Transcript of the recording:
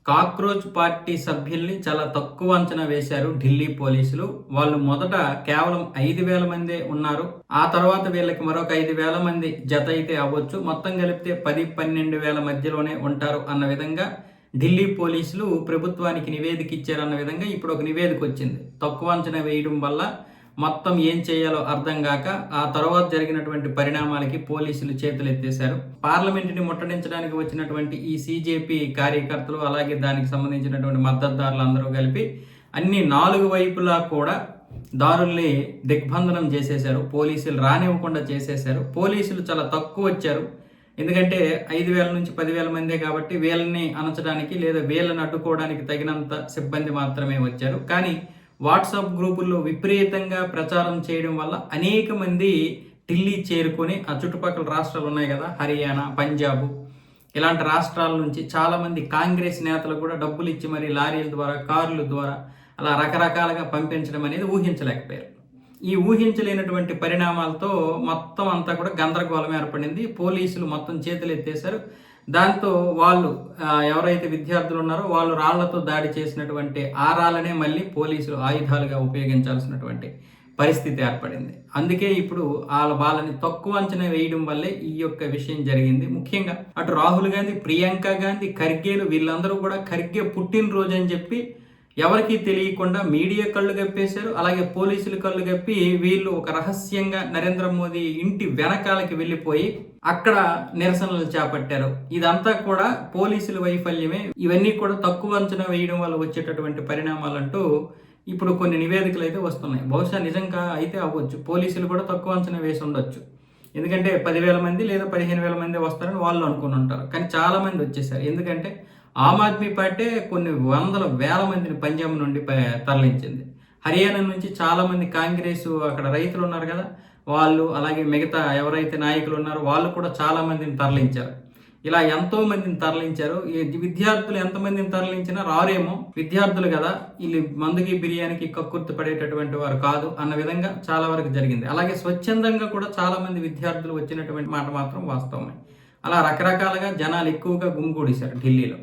Cockroach party సభ్యుల్ని చాలా తక్కువ అంచనా వేశారు ఢిల్లీ పోలీసులు. వాళ్ళు మొదట కేవలం 5,000 మందే ఉన్నారు. ఆ తర్వాత వీళ్ళకి మరొక 5,000 మంది జత అయితే అవ్వచ్చు. మొత్తం కలిపితే 10-12,000 మధ్యలోనే ఉంటారు అన్న విధంగా ఢిల్లీ పోలీసులు ప్రభుత్వానికి నివేదిక ఇచ్చారన్న విధంగా ఇప్పుడు ఒక నివేదిక వచ్చింది. తక్కువ అంచనా వేయడం వల్ల మొత్తం ఏం చేయాలో అర్థం కాక ఆ తర్వాత జరిగినటువంటి పరిణామాలకి పోలీసులు చేతులు ఎత్తేశారు. పార్లమెంటుని ముట్టడించడానికి వచ్చినటువంటి ఈ సీజేపీ కార్యకర్తలు అలాగే దానికి సంబంధించినటువంటి మద్దతుదారులు అందరూ కలిపి అన్ని 4 వైపులా కూడా దారుల్ని దిగ్బంధనం చేసేశారు. పోలీసులు రానివ్వకుండా చేసేశారు. పోలీసులు చాలా తక్కువ వచ్చారు. ఎందుకంటే 5,000 నుంచి 10,000 మందే కాబట్టి వీళ్ళని అణచడానికి లేదా వీళ్ళని అడ్డుకోవడానికి తగినంత సిబ్బంది మాత్రమే వచ్చారు. కానీ వాట్సాప్ గ్రూపుల్లో విపరీతంగా ప్రచారం చేయడం వల్ల అనేక మంది ఢిల్లీ చేరుకొని ఆ చుట్టుపక్కల రాష్ట్రాలు ఉన్నాయి కదా, హర్యానా, పంజాబ్, ఇలాంటి రాష్ట్రాల నుంచి చాలామంది కాంగ్రెస్ నేతలు కూడా డబ్బులు ఇచ్చి మరి లారీల ద్వారా, కార్ల ద్వారా అలా రకరకాలుగా పంపించడం అనేది ఊహించలేకపోయారు. ఈ ఊహించలేనటువంటి పరిణామాలతో మొత్తం అంతా కూడా గందరగోళం ఏర్పడింది. పోలీసులు మొత్తం చేతులు ఎత్తేశారు. దాంతో వాళ్ళు ఎవరైతే విద్యార్థులు ఉన్నారో వాళ్ళు రాళ్లతో దాడి చేసినటువంటి ఆ రాళ్ళనే మళ్ళీ పోలీసులు ఆయుధాలుగా ఉపయోగించాల్సినటువంటి పరిస్థితి ఏర్పడింది. అందుకే ఇప్పుడు వాళ్ళని తక్కువ అంచనా వేయడం వల్లే ఈ యొక్క విషయం జరిగింది. ముఖ్యంగా అటు రాహుల్ గాంధీ, ప్రియాంక గాంధీ, ఖర్గేలు వీళ్ళందరూ కూడా ఖర్గే పుట్టినరోజు అని చెప్పి ఎవరికీ తెలియకుండా మీడియా కళ్ళు కప్పేశారు. అలాగే పోలీసులు కళ్ళు కప్పి వీళ్ళు ఒక రహస్యంగా నరేంద్ర మోదీ ఇంటి వెనకాలకి వెళ్ళిపోయి అక్కడ నిరసనలు చేపట్టారు. ఇదంతా కూడా పోలీసుల వైఫల్యమే. ఇవన్నీ కూడా తక్కువ అంచనా వేయడం వల్ల వచ్చేటటువంటి పరిణామాలంటూ ఇప్పుడు కొన్ని నివేదికలు అయితే వస్తున్నాయి. బహుశా నిజంగా అయితే అవ్వచ్చు. పోలీసులు కూడా తక్కువ అంచనా వేసి ఉండొచ్చు. ఎందుకంటే 10,000 మంది లేదా 15,000 మంది వస్తారని వాళ్ళు అనుకుని ఉంటారు. కానీ చాలా మంది వచ్చేసారు. ఎందుకంటే ఆమ్ ఆద్మీ పార్టీ కొన్ని వందల వేల మందిని పంజాబ్ నుండి తరలించింది. హర్యానా నుంచి చాలామంది కాంగ్రెస్ అక్కడ రైతులు ఉన్నారు కదా, వాళ్ళు అలాగే మిగతా ఎవరైతే నాయకులు ఉన్నారో వాళ్ళు కూడా చాలా మందిని తరలించారు. ఇలా ఎంతో మందిని తరలించారు. ఈ విద్యార్థులు ఎంతమందిని తరలించినా రారేమో, విద్యార్థులు కదా, వీళ్ళు మందుకి బిర్యానీకి కక్కుర్తి పడేటటువంటి వారు కాదు అన్న విధంగా చాలా వరకు జరిగింది. అలాగే స్వచ్ఛందంగా కూడా చాలా మంది విద్యార్థులు వచ్చినటువంటి మాట మాత్రం వాస్తవమే. అలా రకరకాలుగా జనాలు ఎక్కువగా గుమిగూడేశారు ఢిల్లీలో.